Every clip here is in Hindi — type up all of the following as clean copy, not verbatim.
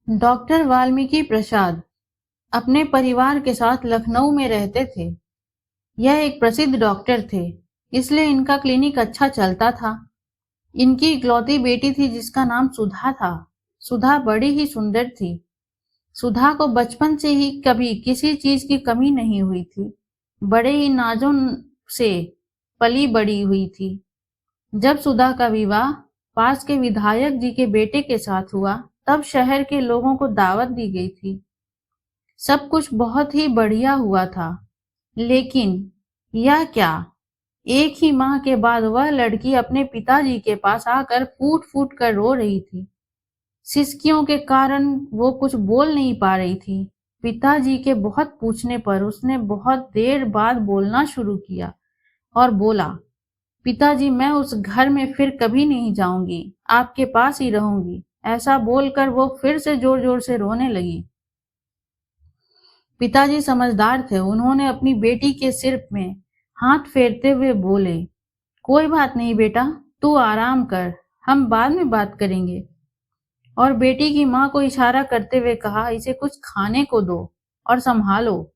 डॉक्टर वाल्मीकि प्रसाद अपने परिवार के साथ लखनऊ में रहते थे। यह एक प्रसिद्ध डॉक्टर थे, इसलिए इनका क्लिनिक अच्छा चलता था। इनकी इकलौती बेटी थी जिसका नाम सुधा था। सुधा बड़ी ही सुंदर थी। सुधा को बचपन से ही कभी किसी चीज की कमी नहीं हुई थी। बड़े ही नाजों से पली बड़ी हुई थी। जब सुधा का विवाह पास के विधायक जी के बेटे के साथ हुआ, तब शहर के लोगों को दावत दी गई थी। सब कुछ बहुत ही बढ़िया हुआ था, लेकिन यह क्या, एक ही माह के बाद वह लड़की अपने पिताजी के पास आकर फूट फूट कर रो रही थी। सिसकियों के कारण वो कुछ बोल नहीं पा रही थी। पिताजी के बहुत पूछने पर उसने बहुत देर बाद बोलना शुरू किया और बोला, पिताजी, मैं उस घर में फिर कभी नहीं जाऊंगी, आपके पास ही रहूंगी। ऐसा बोलकर वो फिर से जोर जोर से रोने लगी। पिताजी समझदार थे। उन्होंने अपनी बेटी के सिर में हाथ फेरते हुए बोले, कोई बात नहीं बेटा, तू आराम कर, हम बाद में बात करेंगे। और बेटी की माँ को इशारा करते हुए कहा, इसे कुछ खाने को दो और संभालो।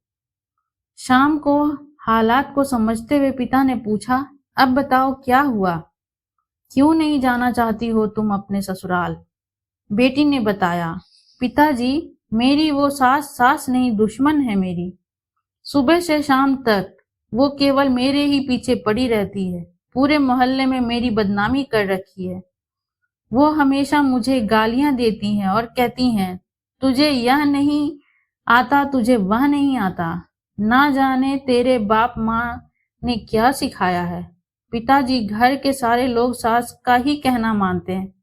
शाम को हालात को समझते हुए पिता ने पूछा, अब बताओ क्या हुआ, क्यों नहीं जाना चाहती हो तुम अपने ससुराल? बेटी ने बताया, पिताजी, मेरी वो सास सास नहीं, दुश्मन है मेरी। सुबह से शाम तक वो केवल मेरे ही पीछे पड़ी रहती है। पूरे मोहल्ले में मेरी बदनामी कर रखी है। वो हमेशा मुझे गालियां देती हैं और कहती हैं, तुझे यह नहीं आता, तुझे वह नहीं आता। ना जाने तेरे बाप माँ ने क्या सिखाया है। पिताजी, घर के सारे लोग सास का ही कहना मानते हैं।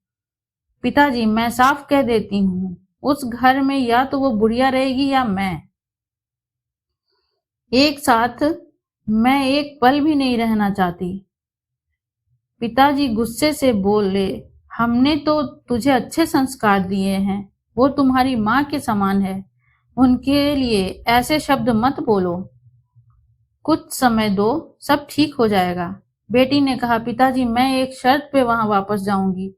पिताजी, मैं साफ कह देती हूँ, उस घर में या तो वो बुढ़िया रहेगी या मैं। एक साथ मैं एक पल भी नहीं रहना चाहती। पिताजी गुस्से से बोले, हमने तो तुझे अच्छे संस्कार दिए हैं, वो तुम्हारी माँ के समान है, उनके लिए ऐसे शब्द मत बोलो। कुछ समय दो, सब ठीक हो जाएगा। बेटी ने कहा, पिताजी, मैं एक शर्त पे वहां वापस जाऊंगी।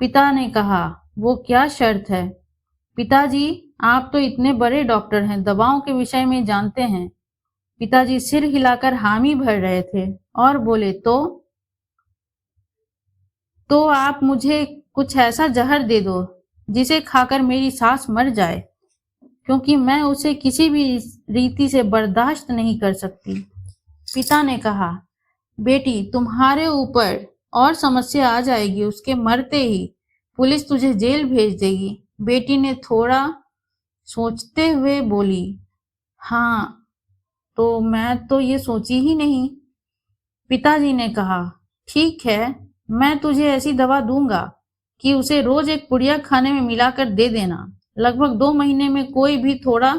पिता ने कहा, वो क्या शर्त है? पिताजी, आप तो इतने बड़े डॉक्टर हैं, दवाओं के विषय में जानते हैं। पिताजी सिर हिलाकर हामी भर रहे थे और बोले, तो आप मुझे कुछ ऐसा जहर दे दो जिसे खाकर मेरी सास मर जाए, क्योंकि मैं उसे किसी भी रीति से बर्दाश्त नहीं कर सकती। पिता ने कहा, बेटी, तुम्हारे ऊपर और समस्या आ जाएगी, उसके मरते ही पुलिस तुझे जेल भेज देगी। बेटी ने थोड़ा सोचते हुए बोली, हाँ, तो मैं तो ये सोची ही नहीं। पिताजी ने कहा, ठीक है, मैं तुझे ऐसी दवा दूंगा कि उसे रोज एक पुड़िया खाने में मिलाकर दे देना। लगभग 2 महीने में कोई भी थोड़ा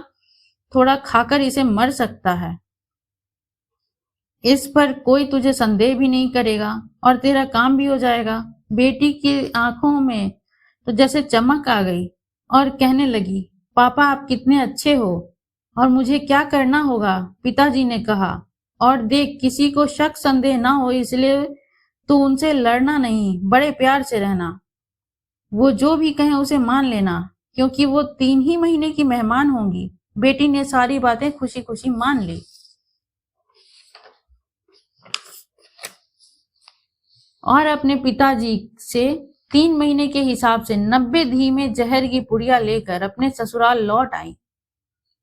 थोड़ा खाकर इसे मर सकता है। इस पर कोई तुझे संदेह भी नहीं करेगा और तेरा काम भी हो जाएगा। बेटी की आंखों में तो जैसे चमक आ गई और कहने लगी, पापा, आप कितने अच्छे हो, और मुझे क्या करना होगा? पिताजी ने कहा, और देख, किसी को शक संदेह ना हो, इसलिए तू उनसे लड़ना नहीं, बड़े प्यार से रहना। वो जो भी कहें उसे मान लेना, क्योंकि वो 3 ही महीने की मेहमान होंगी। बेटी ने सारी बातें खुशी खुशी मान ली और अपने पिताजी से 3 महीने के हिसाब से 90 धीमे जहर की पुड़िया लेकर अपने ससुराल लौट आई।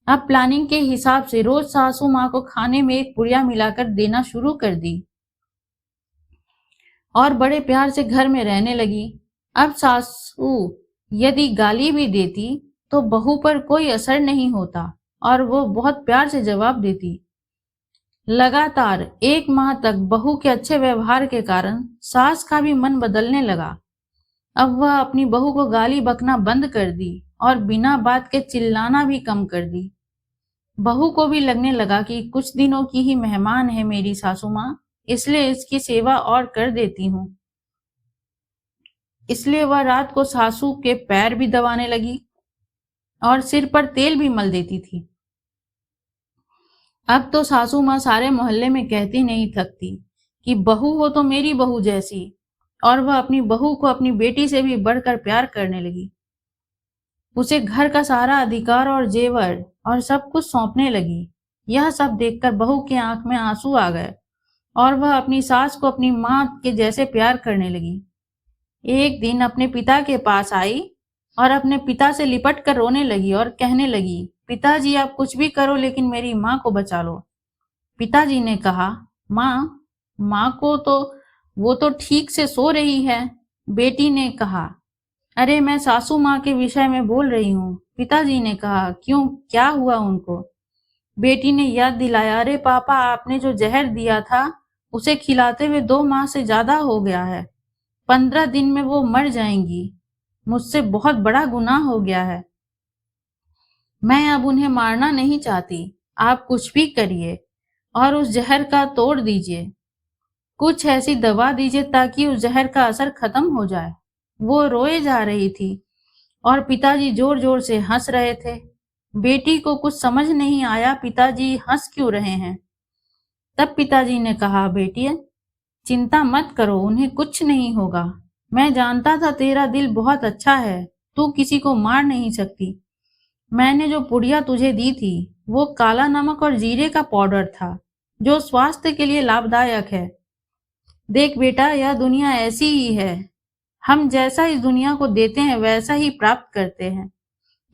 अब प्लानिंग के हिसाब से रोज सासू माँ को खाने में एक पुड़िया मिलाकर देना शुरू कर दी और बड़े प्यार से घर में रहने लगी। अब सासू यदि गाली भी देती तो बहू पर कोई असर नहीं होता और वो बहुत प्यार से जवाब देती। लगातार 1 माह तक बहू के अच्छे व्यवहार के कारण सास का भी मन बदलने लगा। अब वह अपनी बहू को गाली बकना बंद कर दी और बिना बात के चिल्लाना भी कम कर दी। बहू को भी लगने लगा कि कुछ दिनों की ही मेहमान है मेरी सासू माँ, इसलिए इसकी सेवा और कर देती हूँ। इसलिए वह रात को सासू के पैर भी दबाने लगी और सिर पर तेल भी मल देती थी। अब तो सासू माँ सारे मोहल्ले में कहती नहीं थकती कि बहू हो तो मेरी बहू जैसी, और वह अपनी बहू को अपनी बेटी से भी बढ़कर प्यार करने लगी। उसे घर का सारा अधिकार और जेवर और सब कुछ सौंपने लगी। यह सब देखकर बहू की आंख में आंसू आ गए और वह अपनी सास को अपनी माँ के जैसे प्यार करने लगी। एक दिन अपने पिता के पास आई और अपने पिता से लिपट कर रोने लगी और कहने लगी, पिताजी आप कुछ भी करो लेकिन मेरी माँ को बचा लो। पिताजी ने कहा, माँ को तो वो तो ठीक से सो रही है। बेटी ने कहा, अरे मैं सासू माँ के विषय में बोल रही हूँ। पिताजी ने कहा, क्यों, क्या हुआ उनको? बेटी ने याद दिलाया, अरे पापा आपने जो जहर दिया था उसे खिलाते हुए 2 माह से ज्यादा हो गया है। 15 दिन में वो मर जाएंगी। मुझसे बहुत बड़ा गुनाह हो गया है। मैं अब उन्हें मारना नहीं चाहती। आप कुछ भी करिए और उस जहर का तोड़ दीजिए। कुछ ऐसी दवा दीजिए ताकि उस जहर का असर खत्म हो जाए। वो रोए जा रही थी और पिताजी जोर जोर से हंस रहे थे। बेटी को कुछ समझ नहीं आया, पिताजी हंस क्यों रहे हैं। तब पिताजी ने कहा, बेटी चिंता मत करो, उन्हें कुछ नहीं होगा। मैं जानता था तेरा दिल बहुत अच्छा है, तू किसी को मार नहीं सकती। मैंने जो पुड़िया तुझे दी थी वो काला नमक और जीरे का पाउडर था जो स्वास्थ्य के लिए लाभदायक है। देख बेटा, यह दुनिया ऐसी ही है। हम जैसा इस दुनिया को देते हैं वैसा ही प्राप्त करते हैं।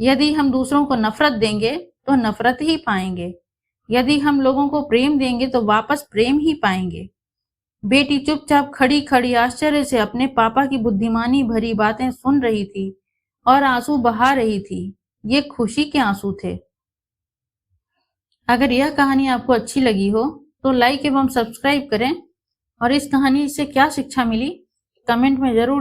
यदि हम दूसरों को नफरत देंगे तो नफरत ही पाएंगे। यदि हम लोगों को प्रेम देंगे तो वापस प्रेम ही पाएंगे। बेटी चुपचाप खड़ी खड़ी आश्चर्य से अपने पापा की बुद्धिमानी भरी बातें सुन रही थी और आंसू बहा रही थी। ये खुशी के आंसू थे। अगर यह कहानी आपको अच्छी लगी हो तो लाइक एवं सब्सक्राइब करें और इस कहानी से क्या शिक्षा मिली कमेंट में जरूर